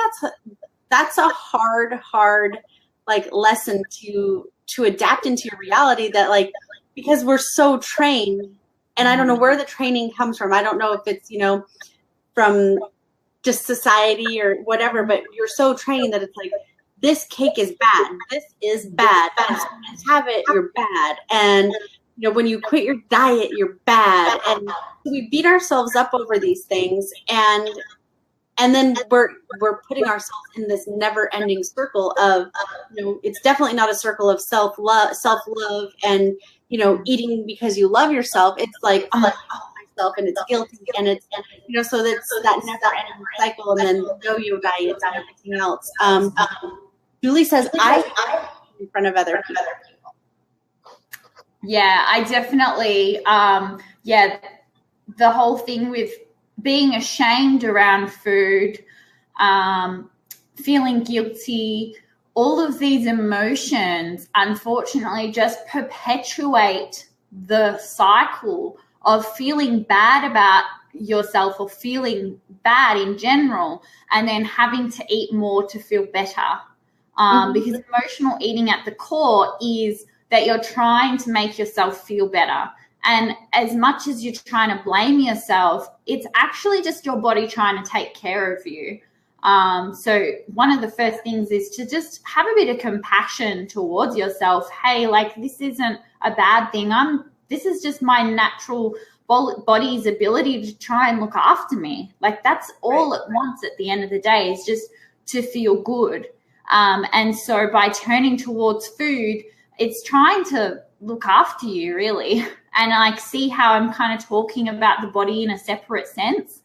that's a hard like lesson to adapt into your reality, that like, because we're so trained. And I don't know where the training comes from. I don't know if it's, from just society or whatever, but you're so trained that it's like, this cake is bad. This is bad. And so when you have it, you're bad. And, when you quit your diet, you're bad. And we beat ourselves up over these things. And then we're putting ourselves in this never ending circle of, it's definitely not a circle of self-love and, eating because you love yourself. It's like, oh, I love myself, and it's guilty, and it's, so that's that never ending cycle, and then yo-yo diets and everything else. Julie says, I in front of other people. Yeah, I definitely, the whole thing with being ashamed around food, feeling guilty, all of these emotions, unfortunately, just perpetuate the cycle of feeling bad about yourself or feeling bad in general, and then having to eat more to feel better. Because emotional eating at the core is that you're trying to make yourself feel better. And as much as you're trying to blame yourself, it's actually just your body trying to take care of you. So one of the first things is to just have a bit of compassion towards yourself. Hey, like, this isn't a bad thing. This is just my natural body's ability to try and look after me. Like, that's all it wants at the end of the day, is just to feel good. And so by turning towards food, it's trying to look after you, really. And like, see how I'm kind of talking about the body in a separate sense,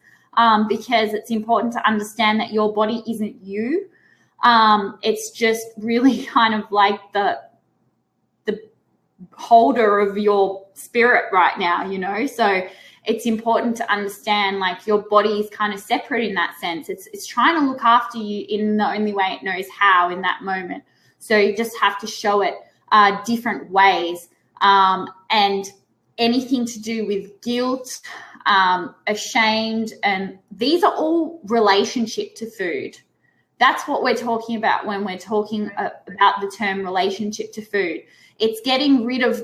because it's important to understand that your body isn't you. It's just really kind of like the holder of your spirit right now, you know. So it's important to understand, like, your body is kind of separate in that sense. It's trying to look after you in the only way it knows how in that moment. So you just have to show it different ways. And anything to do with guilt, ashamed, and these are all relationship to food. That's what we're talking about when we're talking about the term relationship to food. It's getting rid of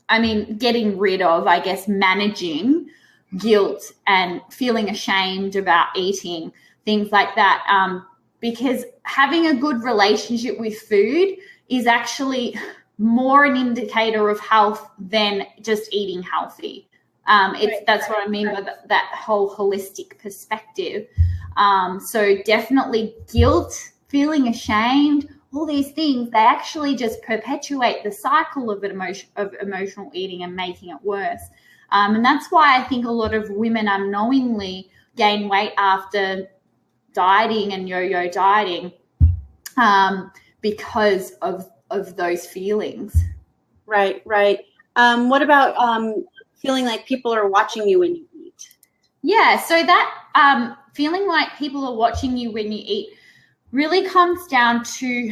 I guess, managing guilt and feeling ashamed about eating, things like that. Because having a good relationship with food is actually more an indicator of health than just eating healthy. That's what I mean by that whole holistic perspective. So definitely guilt, feeling ashamed, all these things, they actually just perpetuate the cycle of emotional eating and making it worse. And that's why I think a lot of women unknowingly gain weight after dieting and yo-yo dieting, because of those feelings. Right. What about feeling like people are watching you when you eat? Yeah, so that feeling like people are watching you when you eat really comes down to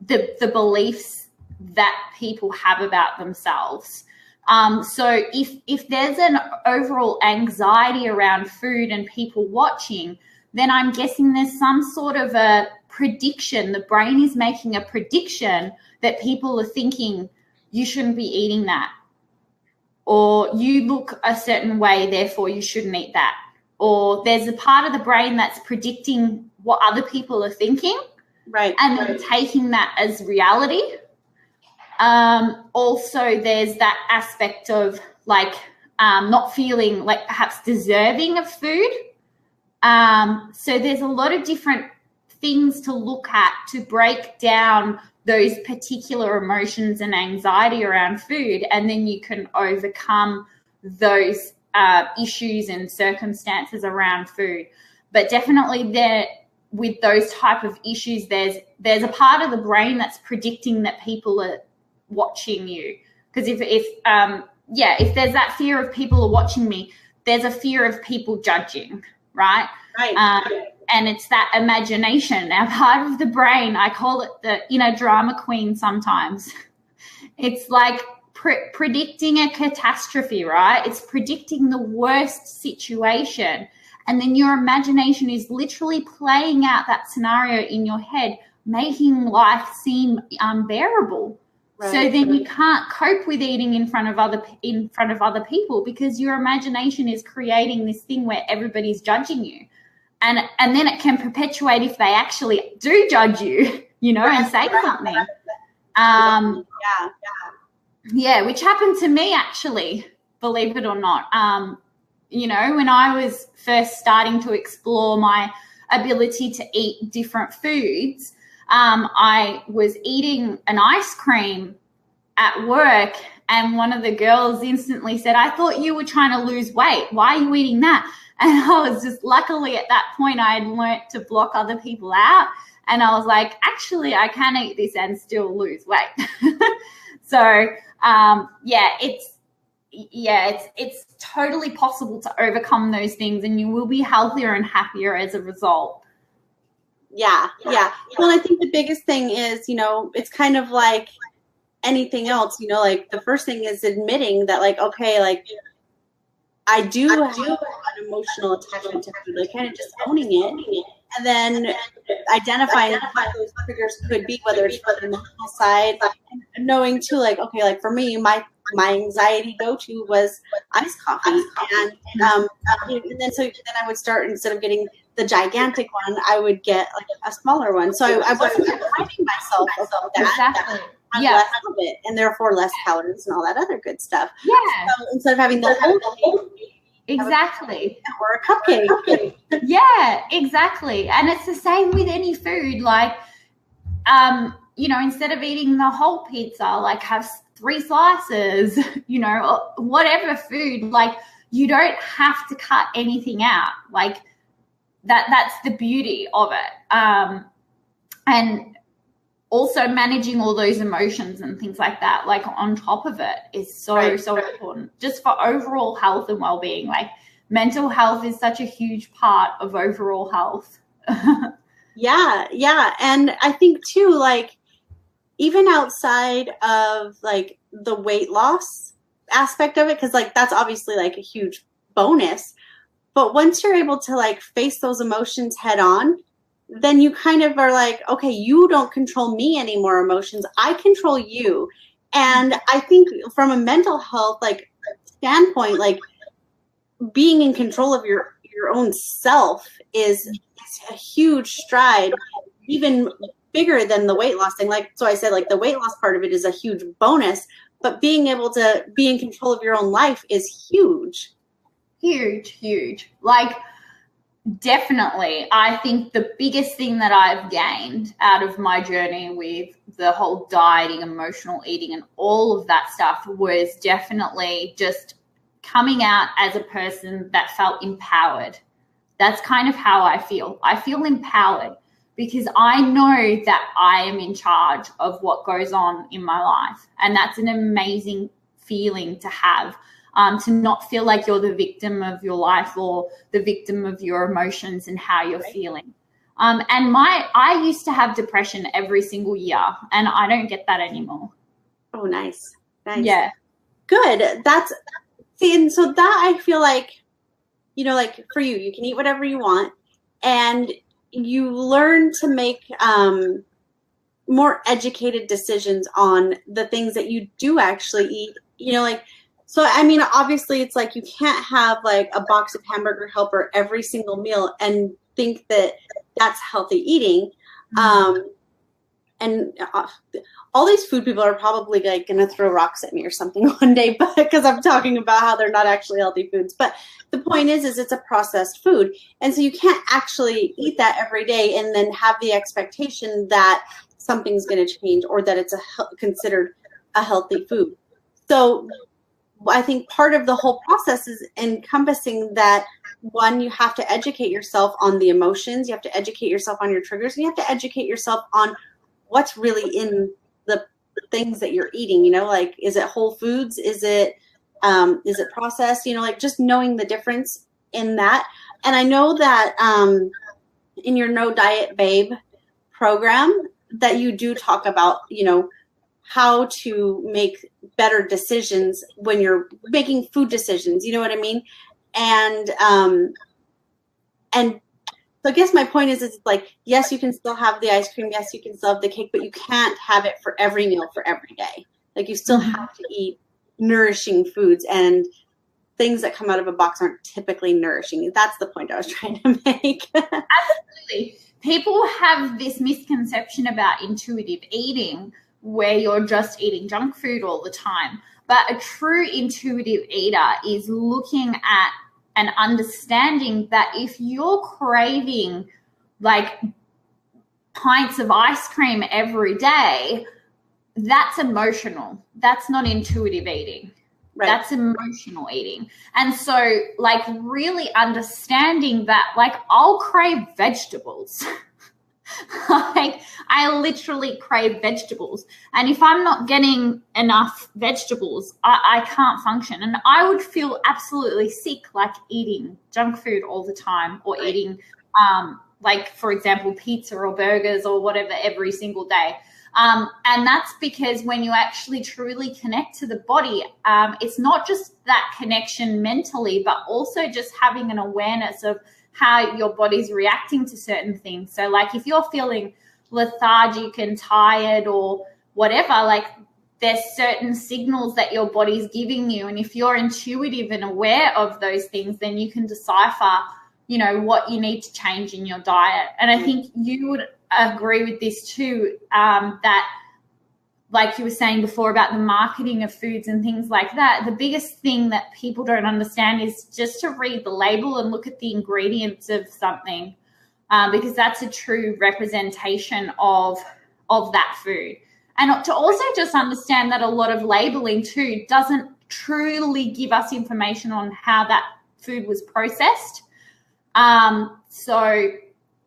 the beliefs that people have about themselves. So if there's an overall anxiety around food and people watching, then I'm guessing there's some sort of a prediction. The brain is making a prediction that people are thinking, you shouldn't be eating that, or you look a certain way, therefore you shouldn't eat that. Or there's a part of the brain that's predicting what other people are thinking, right, and then taking that as reality. Also, there's that aspect of like not feeling like perhaps deserving of food. So there's a lot of different things to look at to break down those particular emotions and anxiety around food, and then you can overcome those issues and circumstances around food. But definitely there, with those type of issues, there's a part of the brain that's predicting that people are watching you. Because if there's that fear of people are watching me, there's a fear of people judging, right? And it's that imagination, now part of the brain. I call it the drama queen sometimes. It's like predicting a catastrophe, right? It's predicting the worst situation. And then your imagination is literally playing out that scenario in your head, making life seem unbearable. Right. So then you can't cope with eating in front of other people, because your imagination is creating this thing where everybody's judging you. And then it can perpetuate if they actually do judge you, and say something. Yeah, which happened to me actually, believe it or not. When I was first starting to explore my ability to eat different foods, I was eating an ice cream at work, and one of the girls instantly said, "I thought you were trying to lose weight. Why are you eating that?" And I was just, luckily at that point, I had learnt to block other people out. And I was like, actually, I can eat this and still lose weight. So, it's totally possible to overcome those things, and you will be healthier and happier as a result. Yeah. Well, I think the biggest thing is, it's kind of like anything else, like the first thing is admitting that, like, okay, like I do have an emotional attachment to food, like kind of just owning it, and then identifying what those triggers could be, whether it's for the emotional side, and knowing too, like, okay, like for me, my my anxiety go-to was iced coffee. And then I would start, instead of getting the gigantic one, I would get like a smaller one. So I wasn't depriving myself of that. Exactly. Yeah. Less of it, and therefore less calories and all that other good stuff. Yeah. So instead of having the whole thing, exactly, or a cupcake. Yeah, exactly. And it's the same with any food. Like, instead of eating the whole pizza, like have 3 slices, whatever food, like you don't have to cut anything out. Like that's the beauty of it. And also managing all those emotions and things like that, like on top of it, is so important just for overall health and well-being. Like mental health is such a huge part of overall health. Yeah. And I think too, like even outside of like the weight loss aspect of it, because like that's obviously like a huge bonus, but once you're able to like face those emotions head on, then you kind of are like, okay, you don't control me anymore, emotions. I control you. And I think from a mental health like standpoint, like being in control of your own self is a huge stride, even bigger than the weight loss thing. Like, so I said, like the weight loss part of it is a huge bonus, but being able to be in control of your own life is huge. Huge. Like, definitely. I think the biggest thing that I've gained out of my journey with the whole dieting, emotional eating, and all of that stuff was definitely just coming out as a person that felt empowered. That's kind of how I feel. I feel empowered because I know that I am in charge of what goes on in my life. And that's an amazing feeling to have. To not feel like you're the victim of your life or the victim of your emotions and how you're feeling. And I used to have depression every single year, and I don't get that anymore. Oh, nice. Yeah. Good. And so that I feel like, like for you can eat whatever you want, and you learn to make more educated decisions on the things that you do actually eat, like. So, I mean, obviously it's like you can't have like a box of Hamburger Helper every single meal and think that that's healthy eating. And all these food people are probably like going to throw rocks at me or something one day, but because I'm talking about how they're not actually healthy foods. But the point is it's a processed food. And so you can't actually eat that every day and then have the expectation that something's going to change or that it's considered a healthy food. So I think part of the whole process is encompassing that, one, you have to educate yourself on the emotions, you have to educate yourself on your triggers, and you have to educate yourself on what's really in the things that you're eating, like, is it whole foods? Is it processed? Like just knowing the difference in that. And I know that in your No Diet Babe program that you do talk about, how to make better decisions when you're making food decisions, you know what I mean? And so I guess my point is like, yes, you can still have the ice cream. Yes, you can still have the cake, but you can't have it for every meal for every day. Like you still have to eat nourishing foods, and things that come out of a box aren't typically nourishing. That's the point I was trying to make. Absolutely. People have this misconception about intuitive eating where you're just eating junk food all the time. But a true intuitive eater is looking at and understanding that if you're craving like pints of ice cream every day, that's emotional. That's not intuitive eating. Right. That's emotional eating. And so like really understanding that, like, I'll crave vegetables. Like I literally crave vegetables, and if I'm not getting enough vegetables, I can't function, and I would feel absolutely sick like eating junk food all the time, or eating like, for example, pizza or burgers or whatever every single day. And that's because when you actually truly connect to the body, it's not just that connection mentally, but also just having an awareness of how your body's reacting to certain things. So like if you're feeling lethargic and tired or whatever, like there's certain signals that your body's giving you. And if you're intuitive and aware of those things, then you can decipher, you know, what you need to change in your diet. And I think you would agree with this too, that like you were saying before about the marketing of foods and things like that, the biggest thing that people don't understand is just to read the label and look at the ingredients of something, because that's a true representation of that food. And to also just understand that a lot of labeling too doesn't truly give us information on how that food was processed. So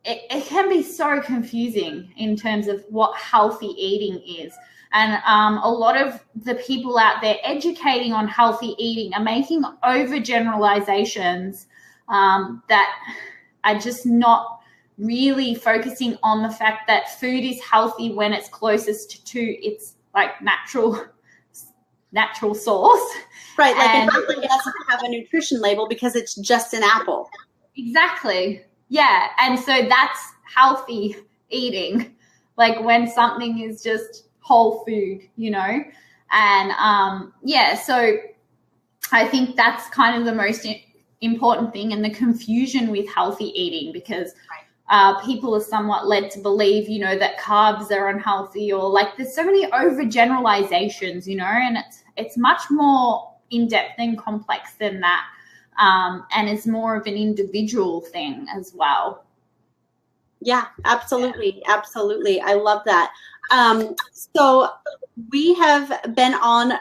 it can be so confusing in terms of what healthy eating is. And a lot of the people out there educating on healthy eating are making overgeneralizations that are just not really focusing on the fact that food is healthy when it's closest to its like natural source. Right, like an apple doesn't have a nutrition label because it's just an apple. Exactly. Yeah, and so that's healthy eating, like when something is just whole food, you know. And so I think that's kind of the most important thing, and the confusion with healthy eating, because people are somewhat led to believe, you know, that carbs are unhealthy, or like there's so many overgeneralizations, you know, and it's much more in-depth and complex than that, and it's more of an individual thing as well. Yeah, absolutely. Yeah. Absolutely. I love that. So we have been on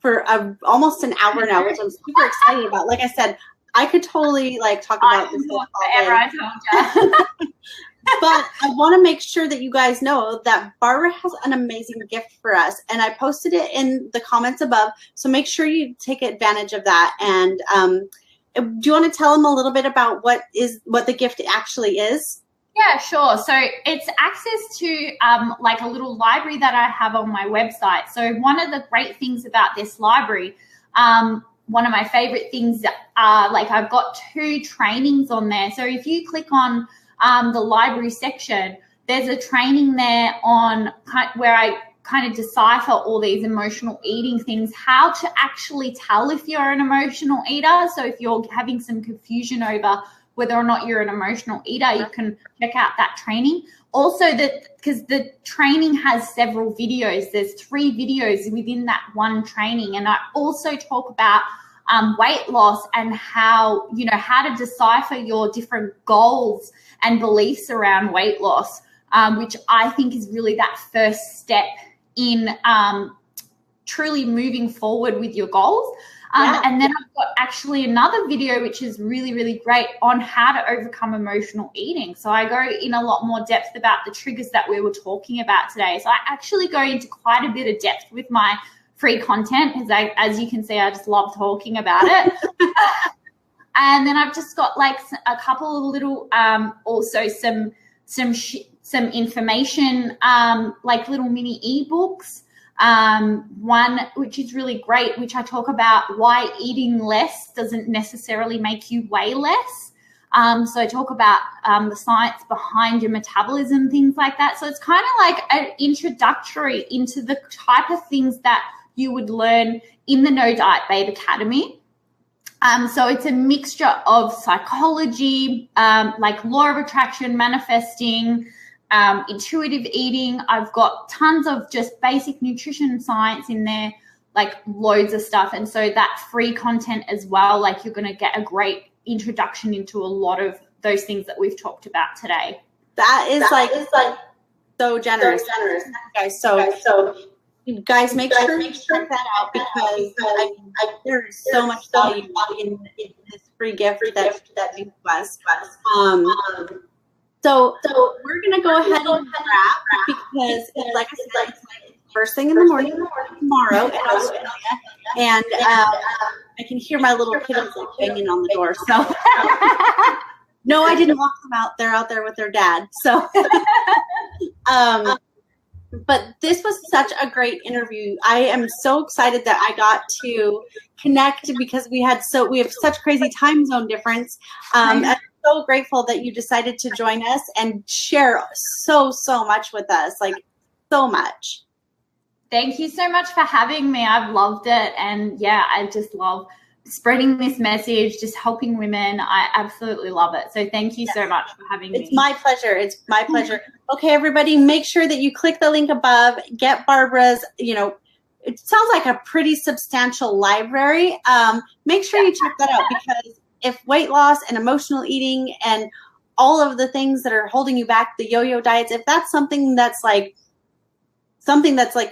for almost an hour now, which I'm super excited about. Like I said, I could totally like talk about this all day. I told you. But I want to make sure that you guys know that Barbara has an amazing gift for us, and I posted it in the comments above. So make sure you take advantage of that. And do you want to tell them a little bit about what the gift actually is? Yeah, sure. So it's access to like a little library that I have on my website. So one of the great things about this library, one of my favorite things are like I've got 2 trainings on there. So if you click on the library section, there's a training there on where I kind of decipher all these emotional eating things, how to actually tell if you're an emotional eater. So if you're having some confusion over whether or not you're an emotional eater, you can check out that training. Also, because the training has several videos, there's 3 videos within that one training. And I also talk about weight loss and how to decipher your different goals and beliefs around weight loss, which I think is really that first step in truly moving forward with your goals. And then I've got actually another video, which is really, really great on how to overcome emotional eating. So I go in a lot more depth about the triggers that we were talking about today. So I actually go into quite a bit of depth with my free content, because as you can see, I just love talking about it. And then I've just got like a couple of little, also some information, like little mini ebooks. One which is really great, which I talk about why eating less doesn't necessarily make you weigh less. So I talk about the science behind your metabolism, things like that. So it's kind of like an introductory into the type of things that you would learn in the No Diet Babe Academy. So it's a mixture of psychology, like law of attraction, manifesting, intuitive eating. I've got tons of just basic nutrition science in there, like loads of stuff. And so that free content as well, like you're going to get a great introduction into a lot of those things that we've talked about today. That is so generous. Guys, so you guys make sure you check that out, because there is so much value in this free gift that you us. So we're going to go ahead and wrap, because like I said, it's like first thing in the morning tomorrow in Australia, and I can hear my little kiddos like banging on the door. So no, I didn't lock them out. They're out there with their dad. So, but this was such a great interview. I am so excited that I got to connect, because we have such crazy time zone difference. I'm so grateful that you decided to join us and share so much with us, like so much. Thank you so much for having me. I've loved it. And yeah, I just love spreading this message, just helping women. I absolutely love it. So thank you so much for having me. It's my pleasure. It's my pleasure. Okay, everybody, make sure that you click the link above, get Barbara's, it sounds like a pretty substantial library. Make sure you check that out, because if weight loss and emotional eating and all of the things that are holding you back, the yo-yo diets, if that's something that's like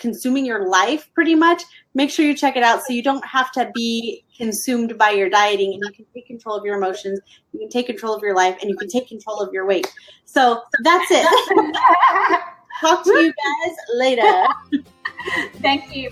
consuming your life pretty much, make sure you check it out so you don't have to be consumed by your dieting, and you can take control of your emotions, you can take control of your life, and you can take control of your weight. So that's it. Talk to you guys later. Thank you.